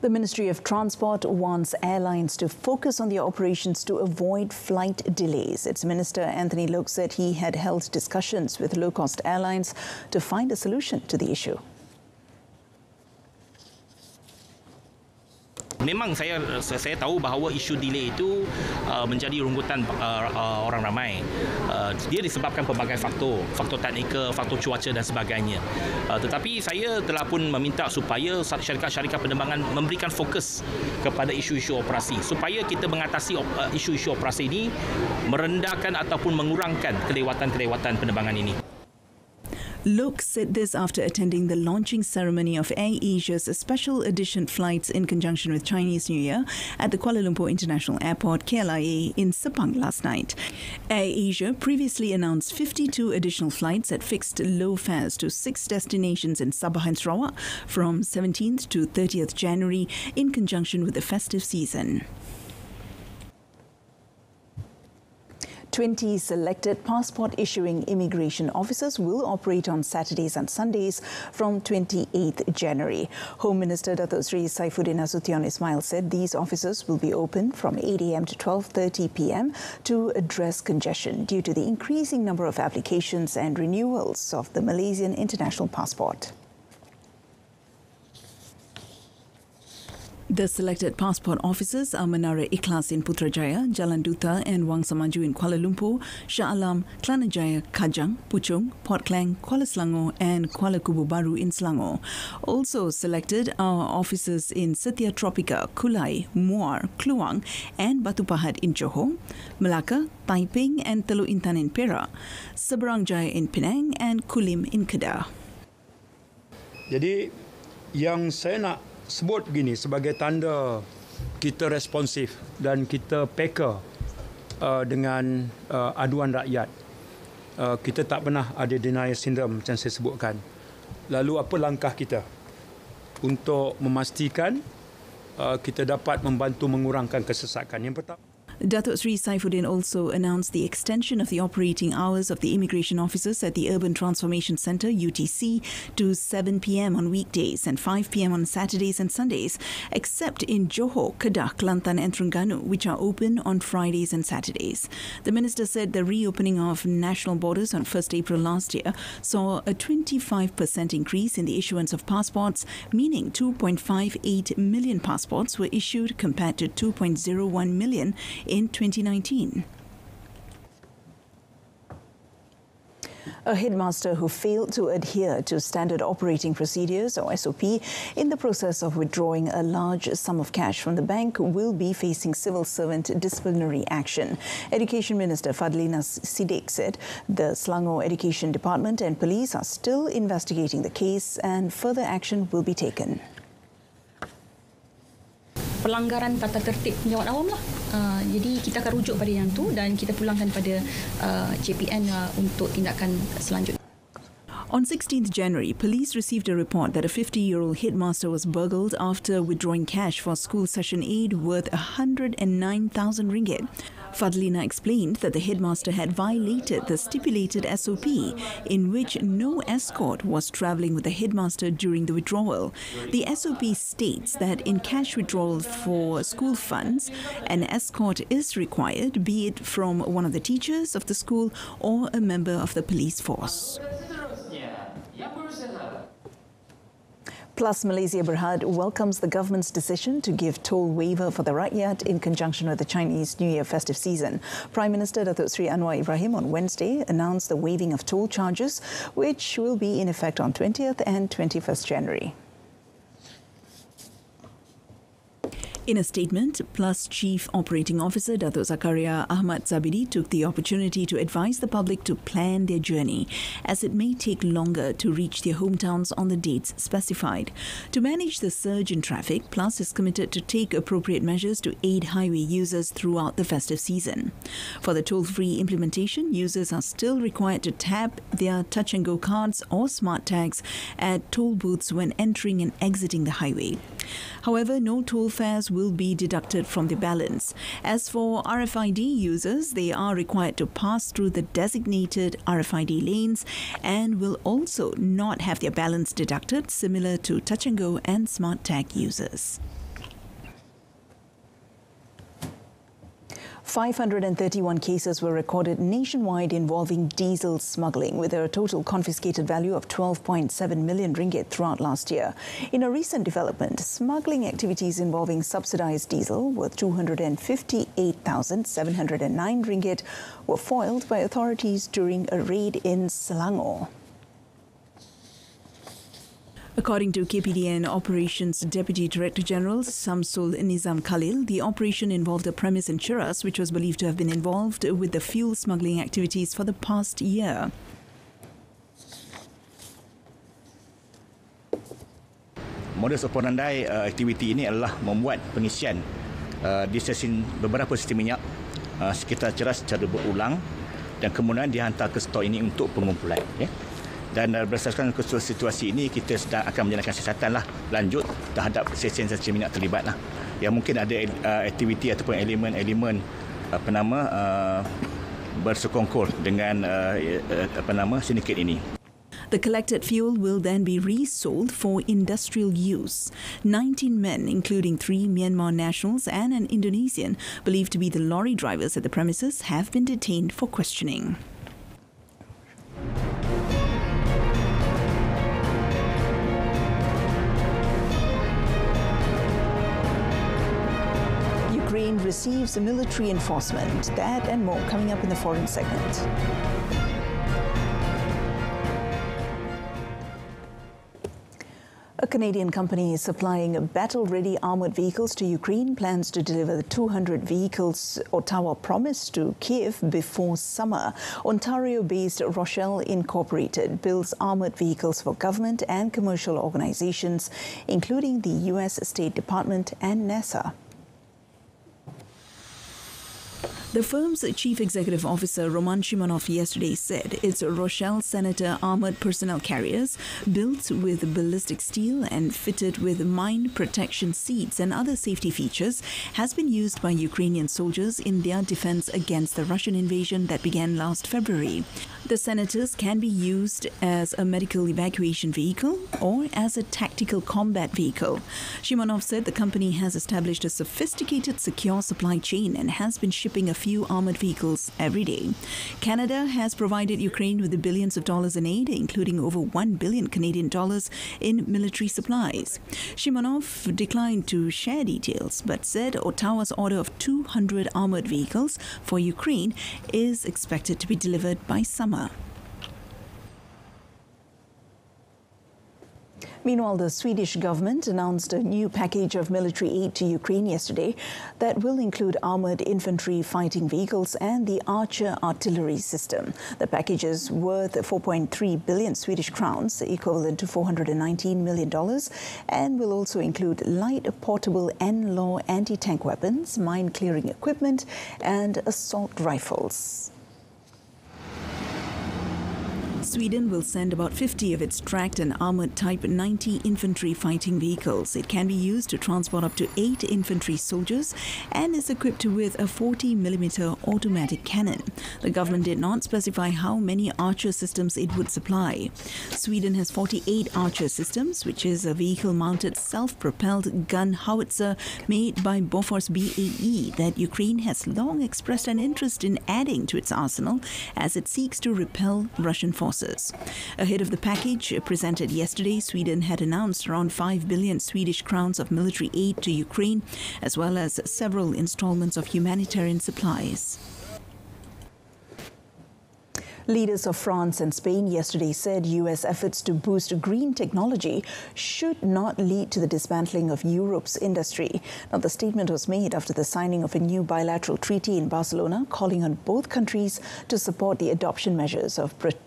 The Ministry of Transport wants airlines to focus on their operations to avoid flight delays. Its Minister Anthony Loke said he had held discussions with low-cost airlines to find a solution to the issue. Memang saya tahu bahawa isu delay itu menjadi rungkutan orang ramai. Dia disebabkan pelbagai faktor teknikal, faktor cuaca dan sebagainya. Tetapi saya telah pun meminta supaya syarikat-syarikat penerbangan memberikan fokus kepada isu-isu operasi supaya kita mengatasi isu-isu operasi ini, merendahkan ataupun mengurangkan kelewatan-kelewatan penerbangan ini. Loke said this after attending the launching ceremony of Air Asia's special edition flights in conjunction with Chinese New Year at the Kuala Lumpur International Airport, KLIA, in Sepang last night. Air Asia previously announced 52 additional flights at fixed low fares to 6 destinations in Sabah and Sarawak from 17th to 30th January in conjunction with the festive season. 20 selected passport-issuing immigration officers will operate on Saturdays and Sundays from 28th January. Home Minister Datuk Sri Saifuddin Nasution Ismail said these offices will be open from 8 a.m. to 12:30 p.m. to address congestion due to the increasing number of applications and renewals of the Malaysian international passport. The selected passport officers are Menara Ikhlas in Putrajaya, Jalan Duta and Wang Samaju in Kuala Lumpur, Shah Alam, Kelanajaya, Kajang, Puchong, Port Klang, Kuala Selangor and Kuala Kubu Baru in Selangor. Also selected are officers in Setia Tropika, Kulai, Muar, Kluang and Batu Pahat in Johor, Melaka, Taiping and Teluk Intan in Perak, Seberang Jaya in Penang and Kulim in Kedah. Jadi yang saya nak sebut begini sebagai tanda kita responsif dan kita peka dengan aduan rakyat. Kita tak pernah ada denial syndrome macam saya sebutkan. Lalu apa langkah kita untuk memastikan kita dapat membantu mengurangkan kesesakan? Yang pertama, Datuk Sri Saifuddin also announced the extension of the operating hours of the immigration officers at the Urban Transformation Centre, UTC, to 7 p.m. on weekdays and 5 p.m. on Saturdays and Sundays, except in Johor, Kedah, Kelantan and Terengganu, which are open on Fridays and Saturdays. The Minister said the reopening of national borders on 1st April last year saw a 25% increase in the issuance of passports, meaning 2.58 million passports were issued compared to 2.01 million in 2019. A headmaster who failed to adhere to standard operating procedures or SOP in the process of withdrawing a large sum of cash from the bank will be facing civil servant disciplinary action. Education Minister Fadlina Siddiq said the Selangor Education Department and police are still investigating the case and further action will be taken. Pelanggaran tata tertib penjawat awam lah. Jadi kita akan rujuk pada yang tu dan kita pulangkan pada JPN untuk tindakan selanjutnya. On 16th January, police received a report that a 50-year-old headmaster was burgled after withdrawing cash for school session aid worth 109,000 ringgit. Fadlina explained that the headmaster had violated the stipulated SOP, in which no escort was travelling with the headmaster during the withdrawal. The SOP states that in cash withdrawal for school funds, an escort is required, be it from one of the teachers of the school or a member of the police force. Plus, Malaysia Berhad welcomes the government's decision to give toll waiver for the rakyat in conjunction with the Chinese New Year festive season. Prime Minister Datuk Sri Anwar Ibrahim on Wednesday announced the waiving of toll charges, which will be in effect on 20th and 21st January. In a statement, Plus Chief Operating Officer Datuk Zakaria Ahmad Zabidi took the opportunity to advise the public to plan their journey, as it may take longer to reach their hometowns on the dates specified. To manage the surge in traffic, Plus is committed to take appropriate measures to aid highway users throughout the festive season. For the toll-free implementation, users are still required to tap their touch-and-go cards or smart tags at toll booths when entering and exiting the highway. However, no toll fares will be deducted from the balance. As for RFID users, they are required to pass through the designated RFID lanes and will also not have their balance deducted, similar to touch and go and smart tag users. 531 cases were recorded nationwide involving diesel smuggling, with a total confiscated value of 12.7 million ringgit throughout last year. In a recent development, smuggling activities involving subsidized diesel worth 258,709 ringgit were foiled by authorities during a raid in Selangor. According to KPDN Operations Deputy Director General Samsul Nizam Khalil, the operation involved a premise in Cheras which was believed to have been involved with the fuel smuggling activities for the past year. Modus operandi aktiviti ini adalah membuat pengisian di beberapa stesen minyak sekitar Cheras secara berulang dan kemudian dihantar ke stor ini untuk pengumpulan. Dan berdasarkan situasi ini, kita sedang akan menjalankan siasatan lanjut terhadap stesen-stesen minyak terlibat yang mungkin ada aktiviti ataupun elemen-elemen bersekongkol dengan sindiket ini. The collected fuel will then be resold for industrial use. 19 men, including 3 Myanmar nationals and an Indonesian, believed to be the lorry drivers at the premises, have been detained for questioning. Ukraine receives military enforcement. That and more coming up in the foreign segment. A Canadian company is supplying battle-ready armoured vehicles to Ukraine, plans to deliver the 200 vehicles Ottawa promised to Kiev before summer. Ontario-based Rochelle Incorporated builds armoured vehicles for government and commercial organizations, including the U.S. State Department and NASA. The firm's chief executive officer, Roman Shimonov, yesterday said its Rochelle Senator armoured personnel carriers, built with ballistic steel and fitted with mine protection seats and other safety features, has been used by Ukrainian soldiers in their defence against the Russian invasion that began last February. The Senators can be used as a medical evacuation vehicle or as a tactical combat vehicle. Shimonov said the company has established a sophisticated, secure supply chain and has been shipping a few armoured vehicles every day. Canada has provided Ukraine with billions of dollars in aid, including over 1 billion Canadian dollars in military supplies. Shimonov declined to share details, but said Ottawa's order of 200 armoured vehicles for Ukraine is expected to be delivered by summer. Meanwhile, the Swedish government announced a new package of military aid to Ukraine yesterday that will include armoured infantry fighting vehicles and the Archer artillery system. The package is worth 4.3 billion Swedish crowns, equivalent to $419 million, and will also include light portable NLAW anti-tank weapons, mine-clearing equipment, and assault rifles. Sweden will send about 50 of its tracked and armoured Type 90 infantry fighting vehicles. It can be used to transport up to 8 infantry soldiers and is equipped with a 40mm automatic cannon. The government did not specify how many Archer systems it would supply. Sweden has 48 Archer systems, which is a vehicle-mounted self-propelled gun howitzer made by Bofors BAE that Ukraine has long expressed an interest in adding to its arsenal as it seeks to repel Russian forces. Ahead of the package presented yesterday, Sweden had announced around 5 billion Swedish crowns of military aid to Ukraine, as well as several installments of humanitarian supplies. Leaders of France and Spain yesterday said U.S. efforts to boost green technology should not lead to the dismantling of Europe's industry. Now, the statement was made after the signing of a new bilateral treaty in Barcelona, calling on both countries to support the adoption measures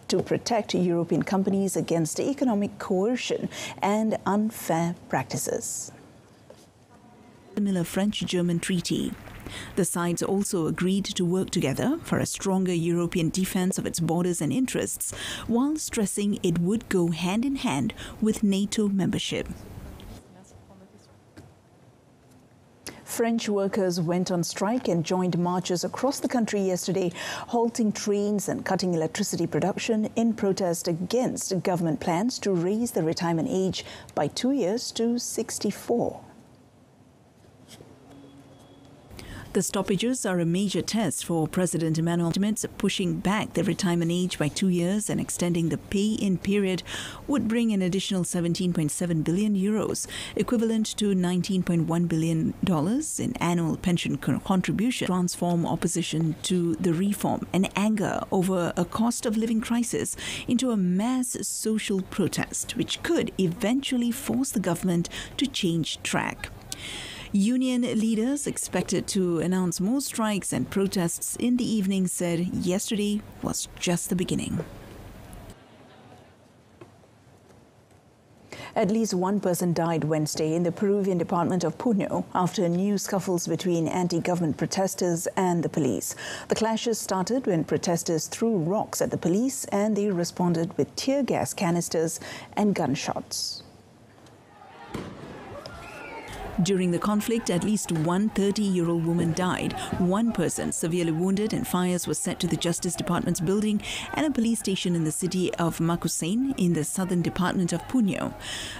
to protect European companies against economic coercion and unfair practices. Similar French-German treaty. The sides also agreed to work together for a stronger European defence of its borders and interests, while stressing it would go hand in hand with NATO membership. French workers went on strike and joined marches across the country yesterday, halting trains and cutting electricity production in protest against government plans to raise the retirement age by 2 years to 64. The stoppages are a major test for President Emmanuel, pushing back the retirement age by 2 years and extending the pay-in period would bring an additional 17.7 billion euros, equivalent to $19.1 billion in annual pension contribution, transform opposition to the reform and anger over a cost of living crisis into a mass social protest, which could eventually force the government to change track. Union leaders expected to announce more strikes and protests in the evening said yesterday was just the beginning. At least one person died Wednesday in the Peruvian department of Puno after new scuffles between anti-government protesters and the police. The clashes started when protesters threw rocks at the police and they responded with tear gas canisters and gunshots. During the conflict, at least one 30-year-old woman died, one person severely wounded, and fires were set to the Justice Department's building and a police station in the city of Macusain in the southern department of Puno.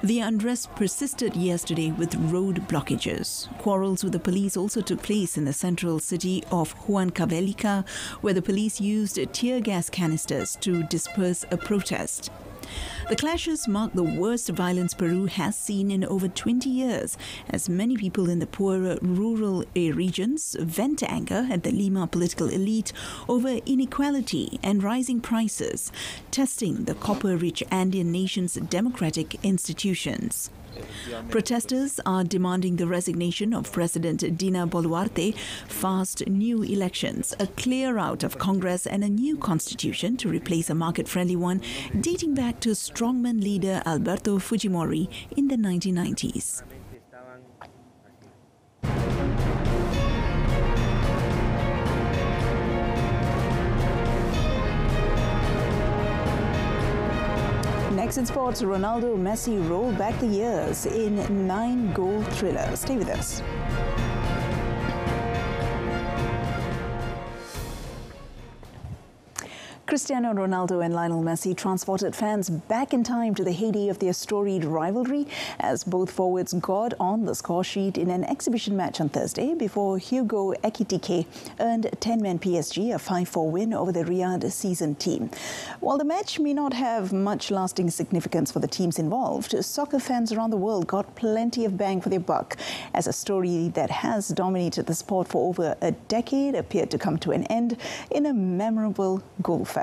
The unrest persisted yesterday with road blockages. Quarrels with the police also took place in the central city of Huancavelica, where the police used tear gas canisters to disperse a protest. The clashes mark the worst violence Peru has seen in over 20 years, as many people in the poorer rural regions vent anger at the Lima political elite over inequality and rising prices, testing the copper-rich Andean nation's democratic institutions. Protesters are demanding the resignation of President Dina Boluarte, fast new elections, a clear out of Congress and a new constitution to replace a market-friendly one dating back to strongman leader Alberto Fujimori in the 1990s. Next in sports, Ronaldo Messi rolled back the years in 9-goal thriller. Stay with us. Cristiano Ronaldo and Lionel Messi transported fans back in time to the heyday of their storied rivalry as both forwards got on the score sheet in an exhibition match on Thursday before Hugo Ekitike earned 10-man PSG a 5-4 win over the Riyadh seasoned team. While the match may not have much lasting significance for the teams involved, soccer fans around the world got plenty of bang for their buck as a story that has dominated the sport for over a decade appeared to come to an end in a memorable goal fest.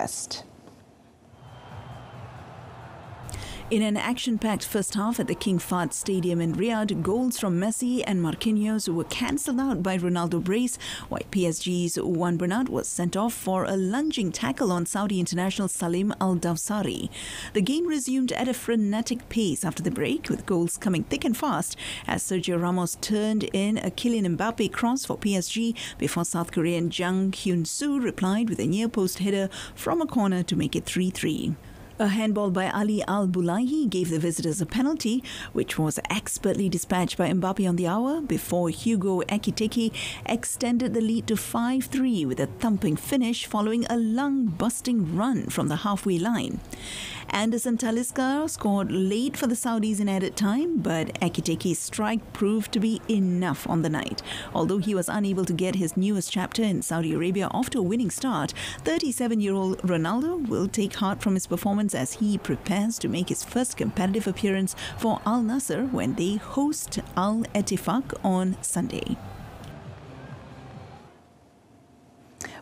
In an action-packed first half at the King Fahd Stadium in Riyadh, goals from Messi and Marquinhos were cancelled out by Ronaldo brace, while PSG's Juan Bernat was sent off for a lunging tackle on Saudi international Salim Al-Dawsari. The game resumed at a frenetic pace after the break, with goals coming thick and fast as Sergio Ramos turned in a Kylian Mbappe cross for PSG before South Korean Jang Hyun-soo replied with a near-post header from a corner to make it 3-3. A handball by Ali Al-Bulaihi gave the visitors a penalty, which was expertly dispatched by Mbappe on the hour before Hugo Ekitike extended the lead to 5-3 with a thumping finish following a lung-busting run from the halfway line. Anderson Talisca scored late for the Saudis in added time, but Ekiteke's strike proved to be enough on the night. Although he was unable to get his newest chapter in Saudi Arabia off to a winning start, 37-year-old Ronaldo will take heart from his performance as he prepares to make his first competitive appearance for Al Nassr when they host Al Ettifaq on Sunday.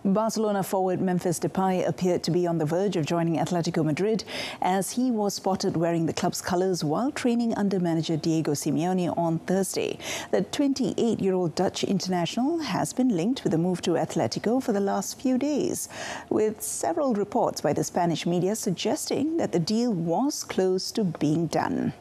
Barcelona forward Memphis Depay appeared to be on the verge of joining Atletico Madrid as he was spotted wearing the club's colours while training under manager Diego Simeone on Thursday. The 28-year-old Dutch international has been linked with a move to Atletico for the last few days, with several reports by the Spanish media suggesting that the deal was close to being done.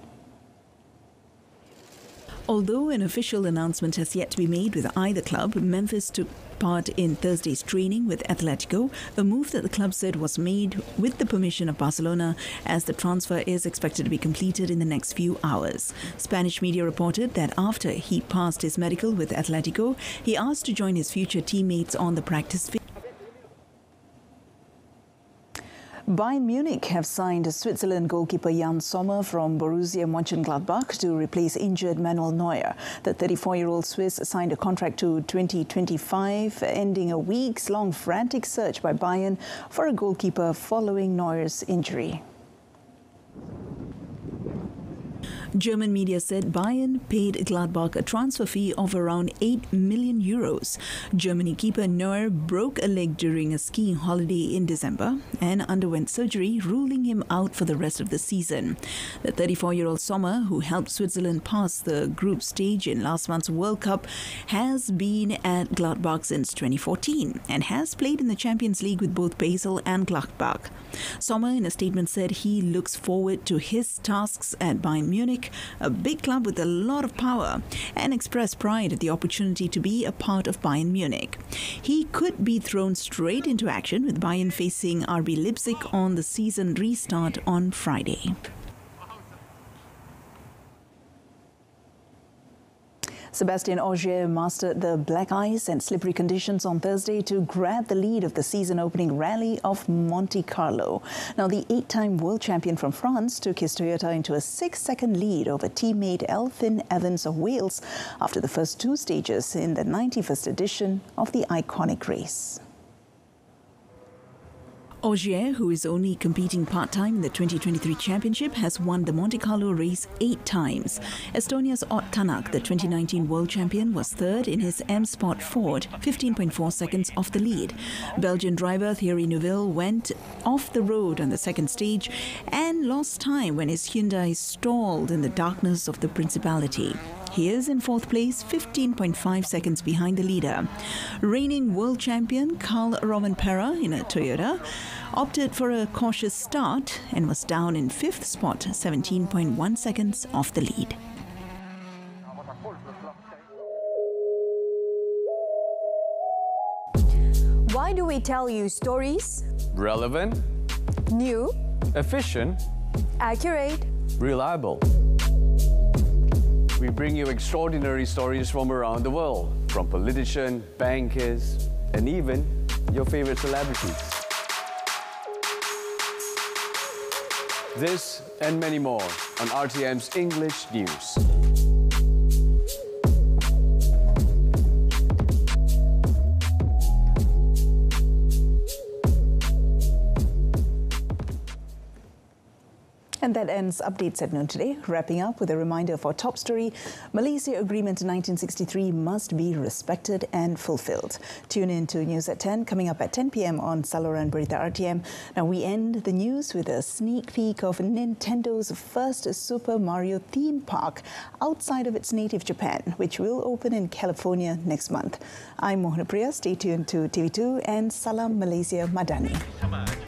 Although an official announcement has yet to be made with either club, Memphis took part in Thursday's training with Atletico, a move that the club said was made with the permission of Barcelona, as the transfer is expected to be completed in the next few hours. Spanish media reported that after he passed his medical with Atletico, he asked to join his future teammates on the practice field. Bayern Munich have signed Switzerland goalkeeper Jan Sommer from Borussia Mönchengladbach to replace injured Manuel Neuer. The 34-year-old Swiss signed a contract to 2025, ending a weeks-long frantic search by Bayern for a goalkeeper following Neuer's injury. German media said Bayern paid Gladbach a transfer fee of around 8 million euros. Germany keeper Neuer broke a leg during a skiing holiday in December and underwent surgery, ruling him out for the rest of the season. The 34-year-old Sommer, who helped Switzerland pass the group stage in last month's World Cup, has been at Gladbach since 2014 and has played in the Champions League with both Basel and Gladbach. Sommer, in a statement, said he looks forward to his tasks at Bayern Munich, a big club with a lot of power, and expressed pride at the opportunity to be a part of Bayern Munich. He could be thrown straight into action with Bayern facing RB Leipzig on the season restart on Friday. Sebastian Ogier mastered the black ice and slippery conditions on Thursday to grab the lead of the season-opening rally of Monte Carlo. Now, the 8-time world champion from France took his Toyota into a 6-second lead over teammate Elfyn Evans of Wales after the first two stages in the 91st edition of the iconic race. Ogier, who is only competing part-time in the 2023 championship, has won the Monte Carlo race 8 times. Estonia's Ott Tänak, the 2019 world champion, was third in his M-Sport Ford, 15.4 seconds off the lead. Belgian driver Thierry Neuville went off the road on the second stage and lost time when his Hyundai stalled in the darkness of the Principality. He is in fourth place, 15.5 seconds behind the leader. Reigning world champion Karl Rovanperä in a Toyota opted for a cautious start and was down in fifth spot, 17.1 seconds off the lead. Why do we tell you stories? Relevant, New, efficient, accurate. reliable. We bring you extraordinary stories from around the world, from politicians, bankers, and even your favorite celebrities. This and many more on RTM's English News. And that ends Updates at Noon today. Wrapping up with a reminder of our top story, Malaysia Agreement 1963 must be respected and fulfilled. Tune in to News at 10, coming up at 10 p.m. on Saluran Berita RTM. Now, we end the news with a sneak peek of Nintendo's first Super Mario theme park outside of its native Japan, which will open in California next month. I'm Mohana Priya. Stay tuned to TV2 and Salam Malaysia Madani.